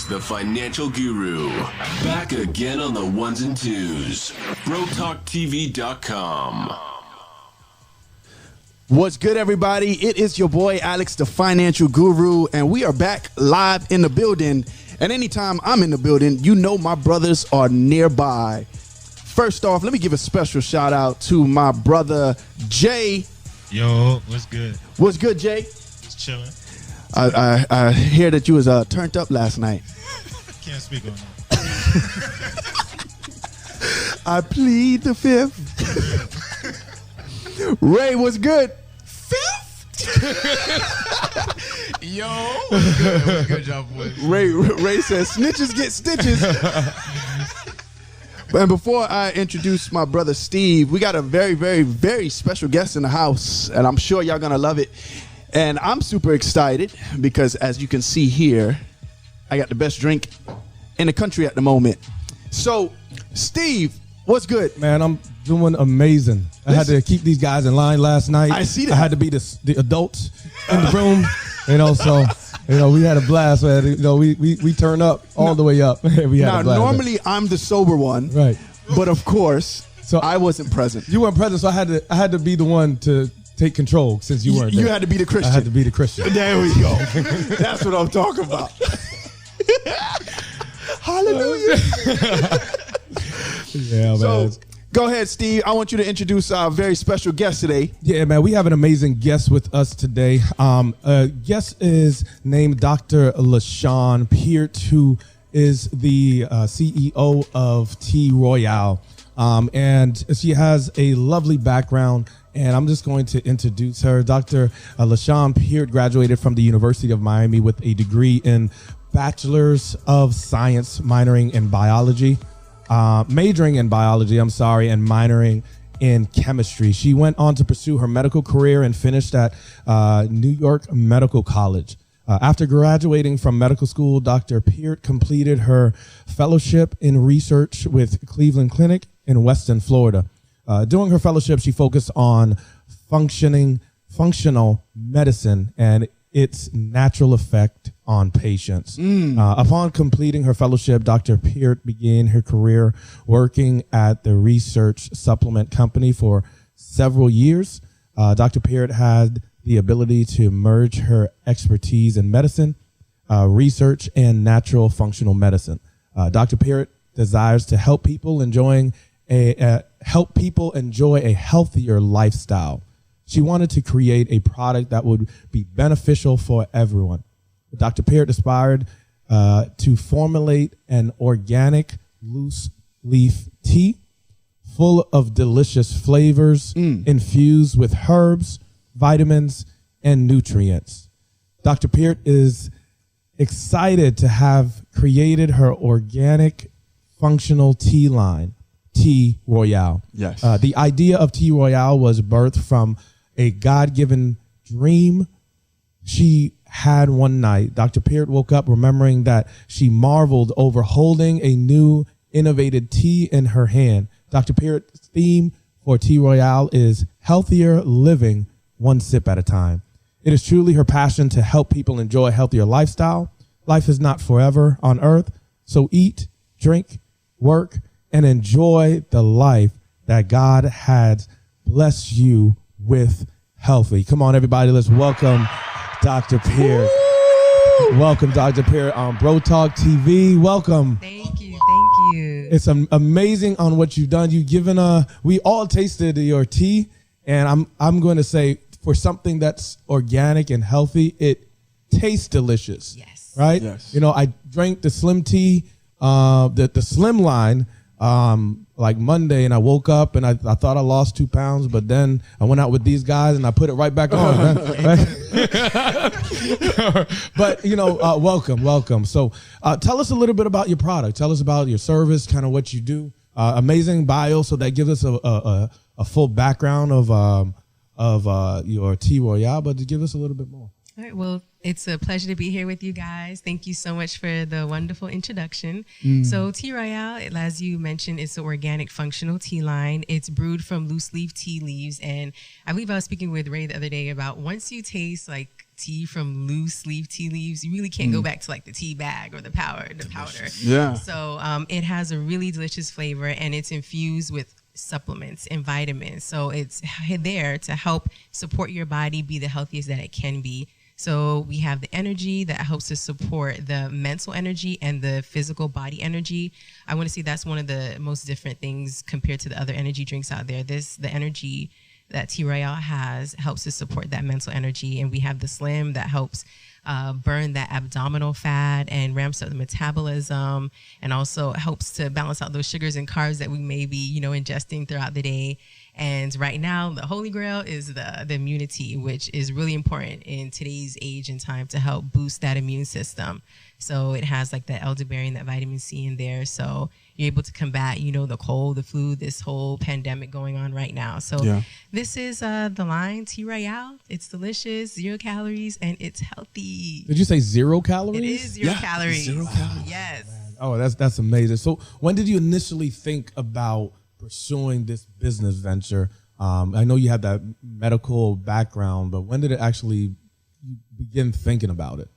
Alex, the financial guru. Back again on the ones and twos. BroTalkTV.com. What's good, everybody? It is your boy, Alex, the financial guru, and we are back live in the building. And anytime I'm in the building, you know my brothers are nearby. First off, let me give a special shout out to my brother, Jay. Yo, what's good? What's good, Jay? Just chilling. I hear that you was turned up last night. Can't speak on that. I plead the fifth. Ray, what's good? Yo, what's good, y'all boys? Ray says snitches get stitches. And before I introduce my brother Steve, we got a very, very, very special guest in the house, and I'm sure y'all gonna love it. And I'm super excited because, as you can see here, I got the best drink in the country at the moment. So, Steve, what's good? Man, I'm doing amazing. I had to keep these guys in line last night. I see that. I had to be the adults in the room, so we had a blast. Man. We turn up all the way up. We had a blast. Normally I'm the sober one, right? But of course, so I wasn't present. You weren't present, so I had to be the one to take control since you weren't there. You had to be the Christian. I had to be the Christian. There we go. That's what I'm talking about. Hallelujah. Yeah, man. So, go ahead, Steve. I want you to introduce our very special guest today. Yeah, man, we have an amazing guest with us today. Guest is named Dr. LaShawn Peart, who is the CEO of Royale. And she has a lovely background, and I'm just going to introduce her. Dr. LaShawn Peart graduated from the University of Miami with a degree in Bachelor's of Science, majoring in biology, and minoring in chemistry. She went on to pursue her medical career and finished at New York Medical College. After graduating from medical school, Dr. Peart completed her fellowship in research with Cleveland Clinic in Weston, Florida. During her fellowship, she focused on functional medicine and its natural effect on patients. Upon completing her fellowship, Dr. Peart began her career working at the research supplement company for several years. Dr. Peart had the ability to merge her expertise in medicine, research, and natural functional medicine. Dr. Peart desires to help people enjoy a healthier lifestyle. She wanted to create a product that would be beneficial for everyone. Dr. Peart aspired to formulate an organic loose leaf tea full of delicious flavors infused with herbs, vitamins, and nutrients. Dr. Peart is excited to have created her organic functional tea line, Royale. Yes. The idea of Royale was birthed from a God-given dream she had one night. Dr. Peart woke up remembering that she marveled over holding a new innovative tea in her hand. Dr. Peart's theme for Royale is healthier living one sip at a time. It is truly her passion to help people enjoy a healthier lifestyle. Life is not forever on earth, so eat, drink, work, and enjoy the life that God has blessed you with healthy. Come on, everybody, let's welcome Dr. Peart. Welcome, Dr. Peart, on Bro Talk TV. Welcome. Thank you. It's amazing on what you've done. You've given we all tasted your tea, and I'm going to say, for something that's organic and healthy, it tastes delicious. Yes. Right? Yes. I drank the slim tea, the slim line, like Monday, and I woke up and I thought I lost 2 pounds, but then I went out with these guys and I put it right back on. Right? But welcome. So tell us a little bit about your product. Tell us about your service, kind of what you do. Amazing bio, so that gives us a full background of your Royale, but to give us a little bit more. All right. Well, it's a pleasure to be here with you guys. Thank you so much for the wonderful introduction. So Royale, as you mentioned, it's an organic functional tea line. It's brewed from loose leaf tea leaves. And I believe I was speaking with Ray the other day about once you taste like tea from loose leaf tea leaves, you really can't go back to like the tea bag or the powder. Yeah. So it has a really delicious flavor, and it's infused with supplements and vitamins. So it's there to help support your body be the healthiest that it can be. So we have the energy that helps to support the mental energy and the physical body energy. I want to say that's one of the most different things compared to the other energy drinks out there. The energy that Tea Royale has helps to support that mental energy. And we have the Slim that helps burn that abdominal fat and ramps up the metabolism, and also helps to balance out those sugars and carbs that we may be, ingesting throughout the day. And right now, the holy grail is the immunity, which is really important in today's age and time to help boost that immune system. So it has like that elderberry and that vitamin C in there. So you're able to combat, the cold, the flu, this whole pandemic going on right now. So this is the line Tea Royale. It's delicious, 0 calories, and it's healthy. Did you say 0 calories? It is 0 calories. 0 calories. Yes. Oh, that's amazing. So when did you initially think about pursuing this business venture? I know you have that medical background, but when did it actually begin thinking about it?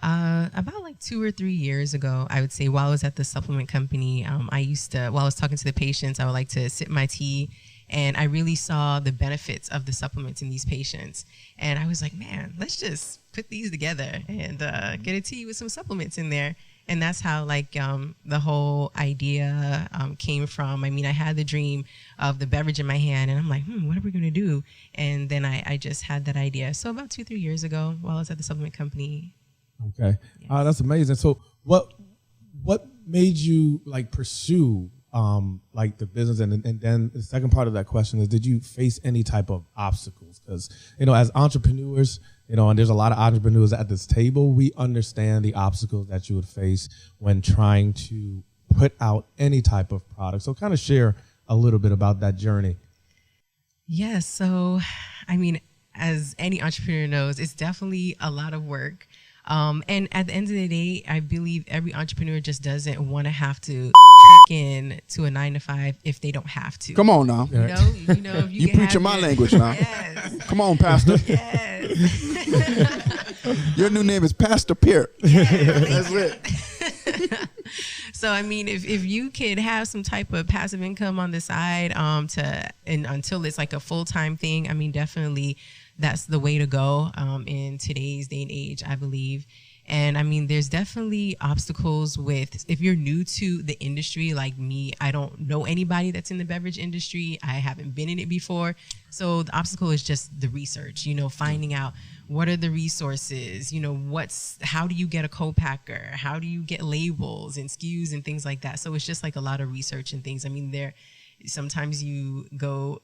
About like 2 or 3 years ago, I would say, while I was at the supplement company, while I was talking to the patients, I would like to sip my tea, and I really saw the benefits of the supplements in these patients. And I was like, man, let's just put these together and get a tea with some supplements in there. And that's how the whole idea came from. I mean, I had the dream of the beverage in my hand, and I'm like, what are we going to do? And then I just had that idea. So about 2-3 years ago, while I was at the supplement company. Okay. Yes. That's amazing. So what made you pursue the business? And then the second part of that question is, did you face any type of obstacles? Because, as entrepreneurs, and there's a lot of entrepreneurs at this table, we understand the obstacles that you would face when trying to put out any type of product. So kind of share a little bit about that journey. Yes. So, I mean, as any entrepreneur knows, it's definitely a lot of work. And at the end of the day, I believe every entrepreneur just doesn't want to have to check in to a 9-to-5 if they don't have to. Come on now. If You preaching my language now. Yes. Come on, Pastor. Yes. Your new name is Pastor Peart. Yes. That's it. So, I mean, if you could have some type of passive income on the side until it's like a full-time thing, I mean, definitely that's the way to go in today's day and age, I believe. And I mean, there's definitely obstacles if you're new to the industry like me. I don't know anybody that's in the beverage industry. I haven't been in it before. So the obstacle is just the research, finding out what are the resources, how do you get a co-packer? How do you get labels and SKUs and things like that? So it's just like a lot of research and things. I mean, sometimes you go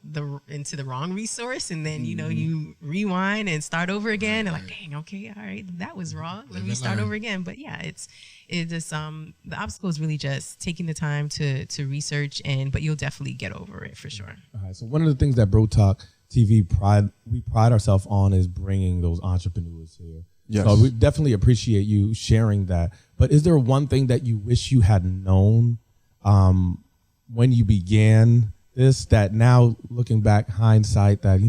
into the wrong resource, and then you rewind and start over again, and dang, okay, all right, that was wrong, let me start over again. But yeah, it's just the obstacle is really just taking the time to research, but you'll definitely get over it for sure. All right, so one of the things that Bro Talk TV we pride ourselves on is bringing those entrepreneurs here. Yes. So we definitely appreciate you sharing that. But is there one thing that you wish you had known when you began this, that now looking back, hindsight, that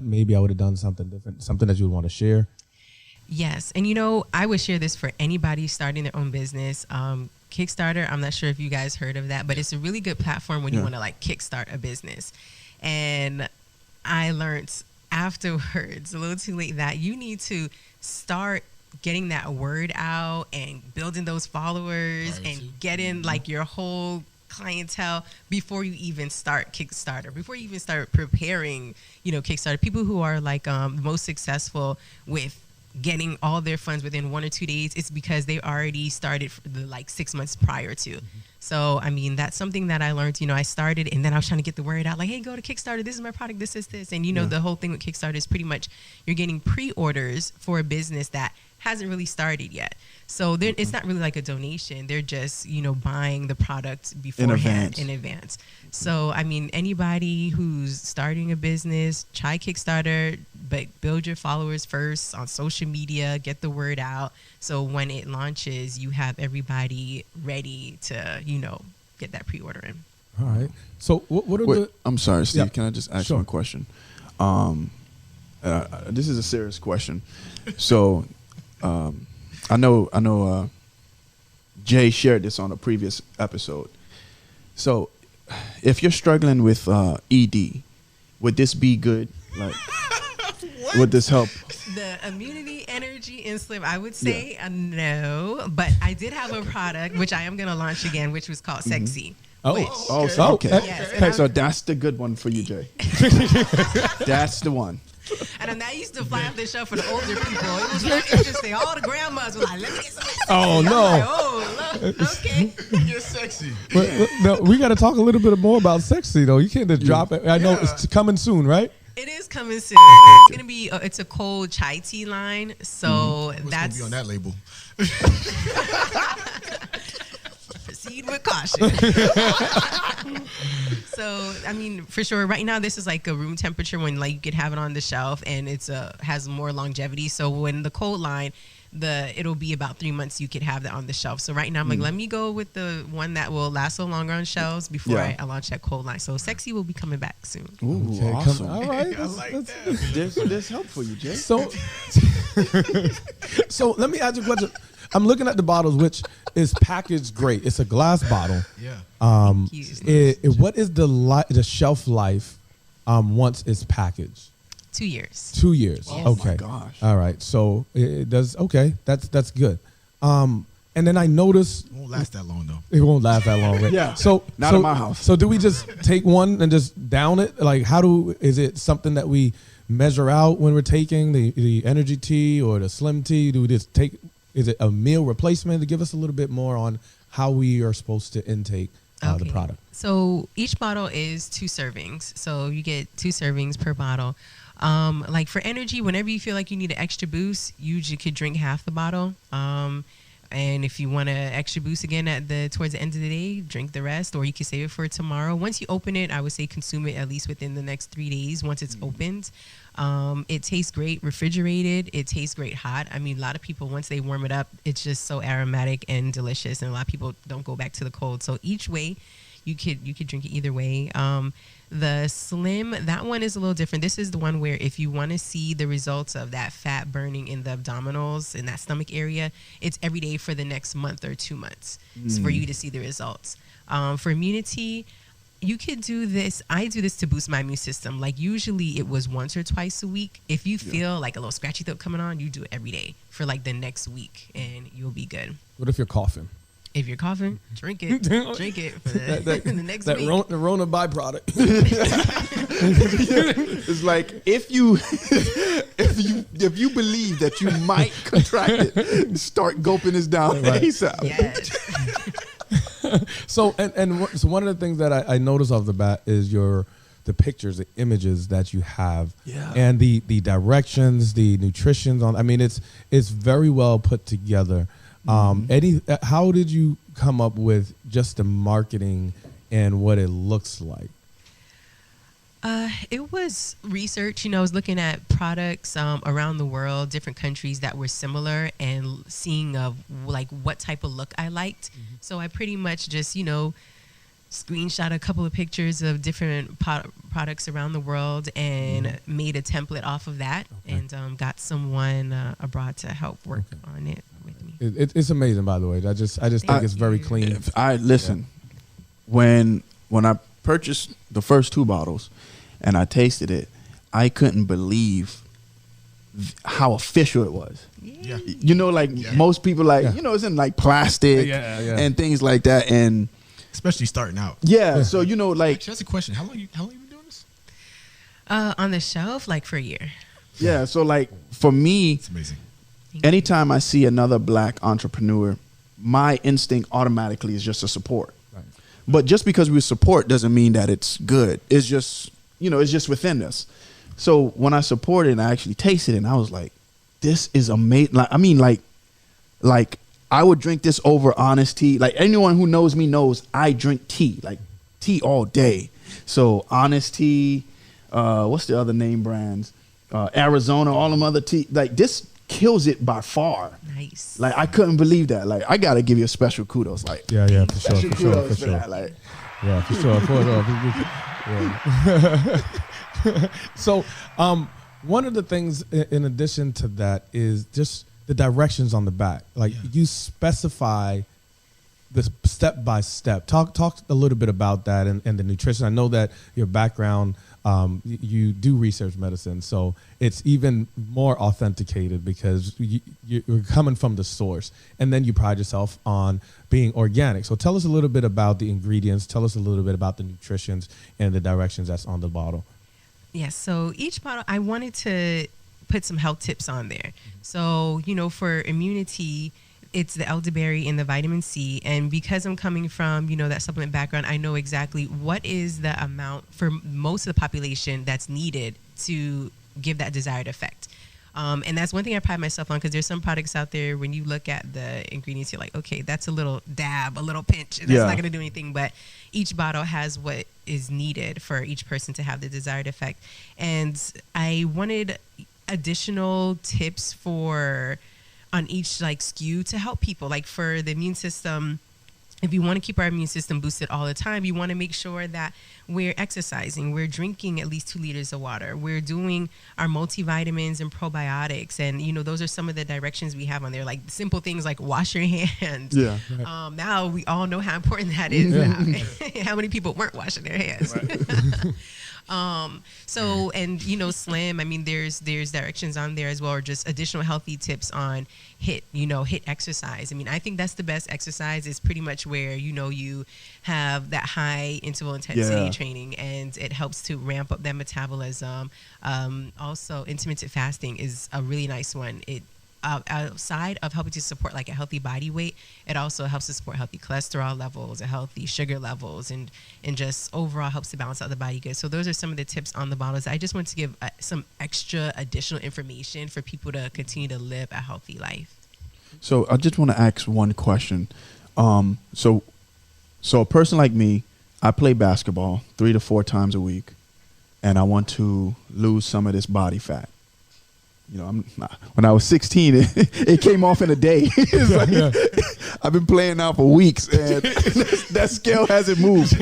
maybe I would have done something different, something that you would want to share? Yes, and I would share this for anybody starting their own business. Kickstarter, I'm not sure if you guys heard of that, but it's a really good platform when you want to kickstart a business. And I learned afterwards, a little too late, that you need to start getting that word out and building those followers and getting your whole clientele before you even start Kickstarter, before you even start preparing, Kickstarter. People who are most successful with getting all their funds within 1 or 2 days, it's because they already started the 6 months prior to. So, I mean, that's something that I learned. I started, and then I was trying to get the word out, hey, go to Kickstarter. This is my product. This is this. And, the whole thing with Kickstarter is pretty much you're getting pre-orders for a business that hasn't really started yet. So it's not really like a donation. They're just, buying the product beforehand in advance. So, I mean, anybody who's starting a business, try Kickstarter, but build your followers first on social media, get the word out. So when it launches, you have everybody ready to, get that pre-order in. All right. So what are I'm sorry, Steve. Yeah. Can I just ask Sure. one question? this is a serious question. So, I know. Jay shared this on a previous episode. So, if you're struggling with ED, would this be good? Like, would this help? The immunity, energy, and slim, I would say no. But I did have a product, which I am going to launch again, which was called Sexy. Oh, which, Okay. Yes, Okay, so that's the good one for you, Jay. That's the one. and then that used to fly off the shelf for the older people. It was very interesting. All the grandmas were like, let me get some Sexy. Oh, I'm no. like, oh, look, okay. You're sexy. But, no, we got to talk a little bit more about Sexy, though. You can't just drop it. I know it's coming soon, right? It is coming soon. It's gonna be. It's a cold chai tea line. So What's that's gonna be on that label? proceed with caution. So I mean, for sure, right now this is like a room temperature when like you could have it on the shelf, and it's has more longevity. So when the cold line, it'll be about 3 months you could have that on the shelf. So right now I'm like, let me go with the one that will last so longer on shelves before I launch that cold line. So Sexy will be coming back soon. Ooh, Okay, awesome. all right. I like that. There's help for you, Jay. So, so let me ask you a question. I'm looking at the bottles, which is packaged great. It's a glass bottle. Yeah. Thank you. What is the shelf life once it's packaged? 2 years. 2 years. Oh Okay. my gosh. All right. So it does. Okay. That's good. And then I noticed Won't last that long though. it won't last that long. Right? Yeah. So Not in my house. So do we just take one and just down it? Like, is it something that we measure out when we're taking the energy tea or the slim tea? Do we just take? Is it a meal replacement? To give us a little bit more on how we are supposed to intake the product. So each bottle is 2 servings. So you get 2 servings per bottle. Like for energy, whenever you feel like you need an extra boost, you could drink half the bottle. And if you want an extra boost again towards the end of the day, drink the rest, or you can save it for tomorrow. Once you open it, I would say consume it at least within the next 3 days once it's opened. It tastes great refrigerated. It tastes great hot. I mean, a lot of people, once they warm it up, it's just so aromatic and delicious. And a lot of people don't go back to the cold. So each way, you could drink it either way. The slim, that one is a little different. This is the one where if you want to see the results of that fat burning in the abdominals, in that stomach area, it's every day for the next month or 2 months for you to see the results. For immunity, you could do this. I do this to boost my immune system. Like usually it was once or twice a week. If you feel like a little scratchy throat coming on, you do it every day for like the next week and you'll be good. What if you're coughing? If you're coughing, drink it. Drink it for the next week. The Rona byproduct. It's like if you believe that you might contract it, start gulping this down ASAP. Yes. So so one of the things that I noticed off the bat is the pictures, the images that you have, and the directions, the nutritions on. I mean, it's very well put together. How did you come up with just the marketing and what it looks like? It was research. I was looking at products around the world, different countries that were similar, and seeing like what type of look I liked. So I pretty much just screenshot a couple of pictures of different products around the world and made a template off of that, and got someone abroad to help work on it with me. It's amazing, by the way. I just think it's very clean. When I purchased the first 2 bottles and I tasted it, I couldn't believe how official it was. Yeah. Most people it's in like plastic and things like that, and Especially starting out. so Actually, that's a question. How long you been doing this? On the shelf, like for a year. Yeah, so like for me, It's amazing. anytime I see another black entrepreneur, my instinct automatically is just to support. Right. But just because we support doesn't mean that it's good. It's just, it's just within us. So when I supported and I actually tasted it, and I was like, this is amazing. Like I would drink this over Honest Tea. Like anyone who knows me knows I drink tea, like tea all day. So Honest Tea, what's the other name brands? Arizona, all them other tea. Like this kills it by far. Nice. Like I couldn't believe that. Like I gotta give you a special kudos. Like Yeah, for sure, special for sure, kudos for for sure. that. Like Yeah, for sure. Yeah. So, One of the things in addition to that is just the directions on the back. Like you specify the step by step. Talk a little bit about that and the nutrition. I know that your background, you do research medicine, so it's even more authenticated because you're coming from the source, and then you pride yourself on being organic. So tell us a little bit about the ingredients. Tell us a little bit about the nutritions and the directions that's on the bottle. Yes. So each bottle, I wanted to put some health tips on there. So, for immunity, it's the elderberry and the vitamin C. And because I'm coming from, that supplement background, I know exactly what is the amount for most of the population that's needed to give that desired effect. And that's one thing I pride myself on, because there's some products out there, when you look at the ingredients, you're like, okay, that's a little dab, a little pinch, and that's not going to do anything. But each bottle has what is needed for each person to have the desired effect. And I wanted additional tips on each SKU to help people. Like for the immune system, if you want to keep our immune system boosted all the time, you want to make sure that we're exercising, we're drinking at least 2 liters of water, we're doing our multivitamins and probiotics. And, those are some of the directions we have on there, like simple things like wash your hands. Yeah. Right. Now we all know how important that is. Now. How many people weren't washing their hands? Right. Slim, I mean, there's directions on there as well, or just additional healthy tips on HIIT exercise. I mean, I think that's the best exercise, is pretty much where, you have that high interval intensity training, and it helps to ramp up that metabolism. Also, intermittent fasting is a really nice one. It, outside of helping to support like a healthy body weight, it also helps to support healthy cholesterol levels, and healthy sugar levels, and just overall helps to balance out the body good. So those are some of the tips on the bottles. I just want to give some extra additional information for people to continue to live a healthy life. So I just want to ask one question. So a person like me, I play basketball 3 to 4 times a week, and I want to lose some of this body fat. When I was 16, it came off in a day. I've been playing now for weeks, and that scale hasn't moved.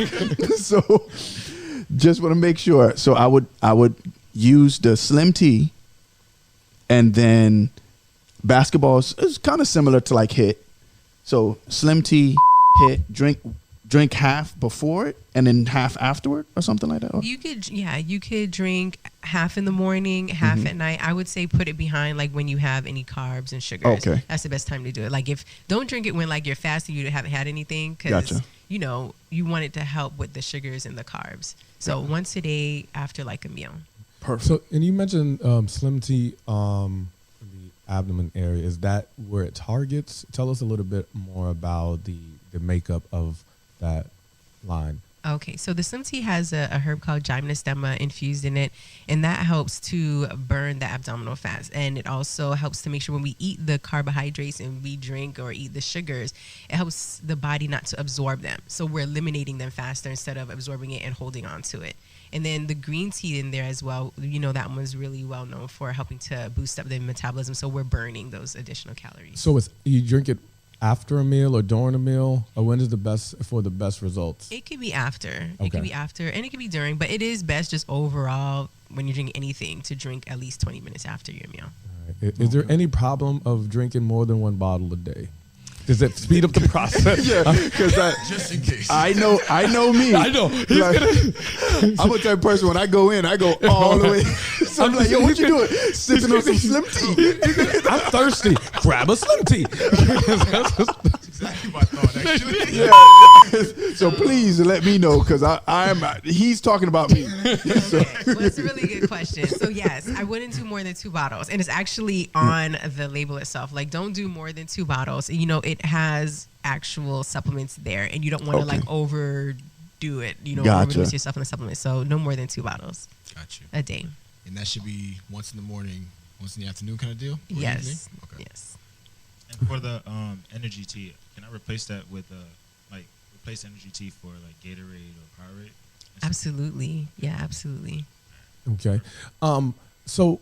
So just want to make sure. So I would use the Slim Tea, and then basketball is kind of similar to like HIIT. So Slim Tea, HIIT, drink half before it and then half afterward, or something like that. You could drink half in the morning, half at night. I would say put it behind like when you have any carbs and sugars. Okay, that's the best time to do it. Like don't drink it when like you're fasting, you haven't had anything, because you want it to help with the sugars and the carbs. So once a day after like a meal. Perfect. So, and you mentioned Slim Tea in the abdomen area. Is that where it targets? Tell us a little bit more about the makeup of that line. Okay, so the Slim Tea has a herb called gymnosperma infused in it, and that helps to burn the abdominal fats. And it also helps to make sure when we eat the carbohydrates and we drink or eat the sugars, it helps the body not to absorb them. So we're eliminating them faster instead of absorbing it and holding on to it. And then the green tea in there as well, that one's really well known for helping to boost up the metabolism. So we're burning those additional calories. So you drink it after a meal or during a meal, or when is the best for the best results? It could be after. Okay. It could be after, and it could be during, but it is best just overall when you're drinking anything to drink at least 20 minutes after your meal. All right. Is there any problem of drinking more than 1 bottle a day? Does it speed up the process? Because just in case. I know me. I know. I'm a type of person, when I go in, I go all the way. So I'm like, yo, what you doing? Sipping on some Slim Tea. I'm thirsty. Grab a Slim Tea. That's exactly my thought, actually. Yeah. So please let me know, because he's talking about me. So. Well, that's a really good question. So yes, I wouldn't do more than 2 bottles. And it's actually on the label itself. Like, don't do more than 2 bottles. It has actual supplements there, and you don't want to like overdo it. Overdose yourself on the supplements. So no more than 2 bottles a day. And that should be once in the morning, once in the afternoon kind of deal? Yes. Okay. Yes. And for the energy tea, can I replace that with replace energy tea for like Gatorade or Powerade? Absolutely. Yeah, absolutely. Okay. So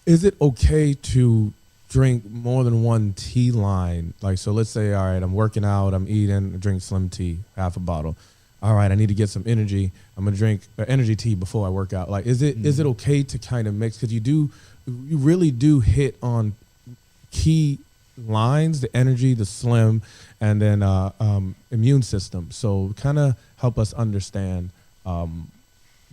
is it okay to drink more than 1 tea line? Like, so let's say, all right, I'm working out, I'm eating, I drink Slim Tea, half a bottle. all right, I need to get some energy. I'm gonna drink energy tea before I work out. Like, is it okay to kind of mix? Because you really do hit on key lines: the energy, the slim, and then immune system. So kind of help us understand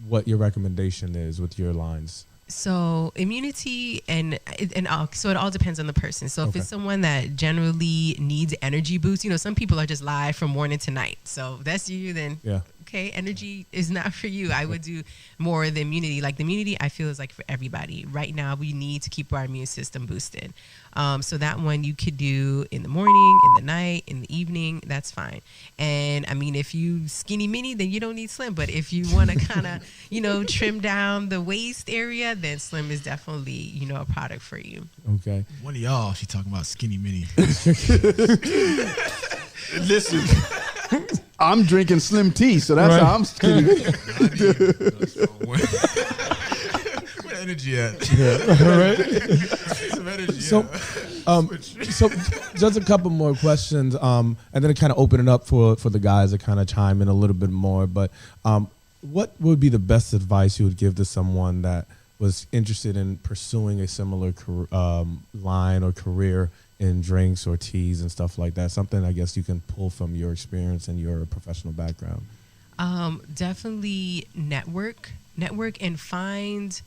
what your recommendation is with your lines. So immunity so it all depends on the person. So if it's someone that generally needs energy boost, some people are just live from morning to night. So if that's you, then okay, energy is not for you. I would do more the immunity. Like the immunity, I feel is like for everybody. Right now, we need to keep our immune system boosted. So that one you could do in the morning, in the night, in the evening. That's fine. And I mean, if you skinny mini, then you don't need slim. But if you want to kind of, trim down the waist area, then slim is definitely, a product for you. Okay. One of y'all, she talking about skinny mini. Listen, I'm drinking slim tea, so that's how I'm skinny. Where energy at? Some energy. So just a couple more questions, and then kind of open it up for the guys to kind of chime in a little bit more. But what would be the best advice you would give to someone that was interested in pursuing a similar line or career in drinks or teas and stuff like that? Something I guess you can pull from your experience and your professional background. Definitely network and find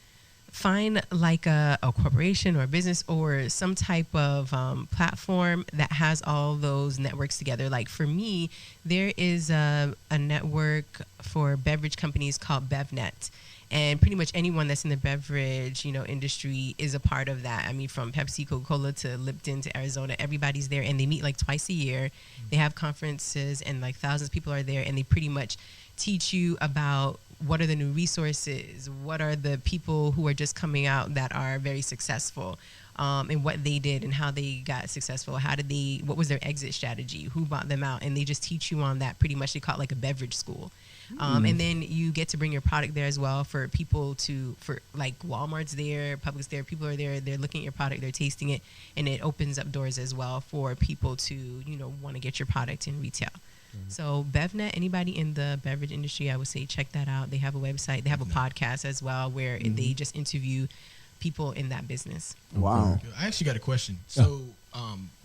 like a corporation or a business or some type of platform that has all those networks together. Like for me, there is a network for beverage companies called BevNet. And pretty much anyone that's in the beverage, industry is a part of that. I mean, from Pepsi, Coca-Cola to Lipton to Arizona, everybody's there, and they meet like twice a year. They have conferences, and like thousands of people are there, and they pretty much teach you about what are the new resources, what are the people who are just coming out that are very successful, and what they did and how they got successful. What was their exit strategy? Who bought them out? And they just teach you on that. Pretty much, they call it like a beverage school. And then you get to bring your product there as well for people for like Walmart's there, Publix there, people are there, they're looking at your product, they're tasting it, and it opens up doors as well for people to, want to get your product in retail. So BevNet, anybody in the beverage industry, I would say check that out. They have a website, they have a podcast as well where they just interview people in that business. Wow. I actually got a question. So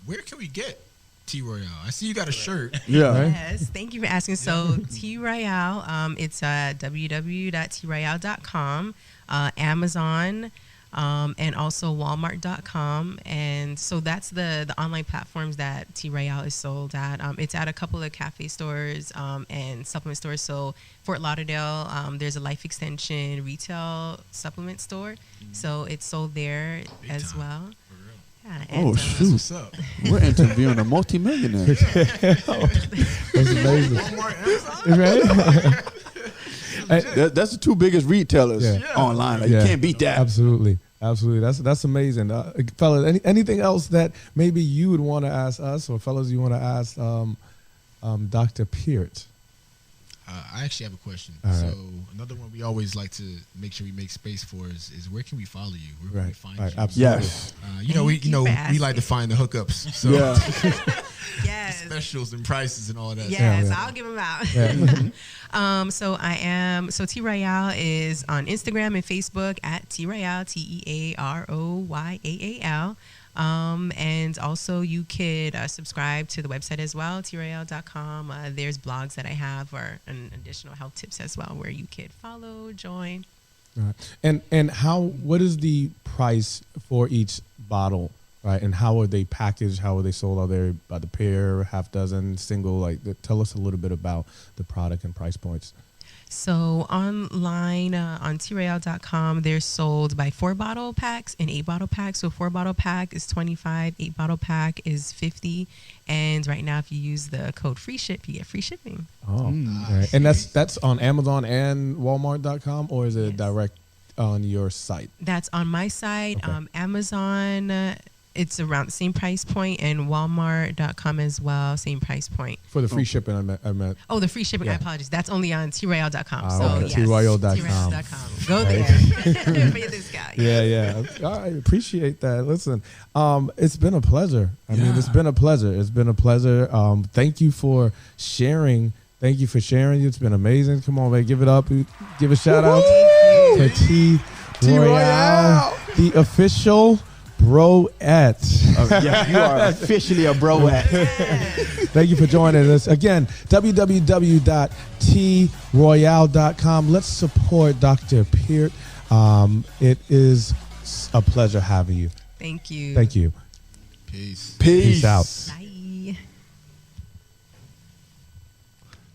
where can we get T Royale? I see you got a shirt. Yeah. Yes, thank you for asking. So T Royale, it's www.troyale.com, Amazon, and also Walmart.com. And so that's the online platforms that T Royale is sold at. It's at a couple of cafe stores and supplement stores. So Fort Lauderdale, there's a Life Extension retail supplement store. So it's sold there as well. Oh, shoot. What's up? We're interviewing a multimillionaire. That's amazing. Right? That's the two biggest retailers online. Like, you can't beat that. Absolutely. That's amazing. Fellas, anything else that maybe you would want to ask us, or fellas you want to ask Dr. Peart? I actually have a question. All right. So another one we always like to make sure we make space for is where can we follow you? Where can we find you? Absolutely. Yes. We like to find the hookups. So Yes. specials and prices and all that. Yes, I'll give them out. So T Royale is on Instagram and Facebook at T Royale, TEAROYAAL. And also you could subscribe to the website as well, troyale.com. There's blogs that I have or an additional health tips as well where you could follow, join. Right. And what is the price for each bottle, right? And how are they packaged? How are they sold? Are they by the pair, half dozen, single? Like, tell us a little bit about the product and price points. So online on troyale.com, they're sold by 4-bottle packs and 8-bottle packs. So 4-bottle pack is $25, 8-bottle pack is $50, and right now if you use the code FREESHIP, you get free shipping. Oh, right. And that's on Amazon and Walmart.com, or is it direct on your site? That's on my site. Okay. Amazon, it's around the same price point, and Walmart.com as well, same price point. For the free shipping, I meant. Oh, the free shipping, Yeah. I apologize. That's only on troyale.com. So, okay. yes, troyale.com. Go Right. there for your discount. Yeah. I appreciate that. Listen, it's been a pleasure. I mean, it's been a pleasure. Thank you for sharing Thank you for sharing. It's been amazing. Come on, man. Give it up. Give a shout out to T Royale, the official broette. Yeah, you are officially a broette. Thank you for joining us. Again, www.troyale.com. Let's support Dr. Peart. It is a pleasure having you. Thank you. Thank you. Peace. Peace out. Bye.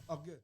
Oh, good.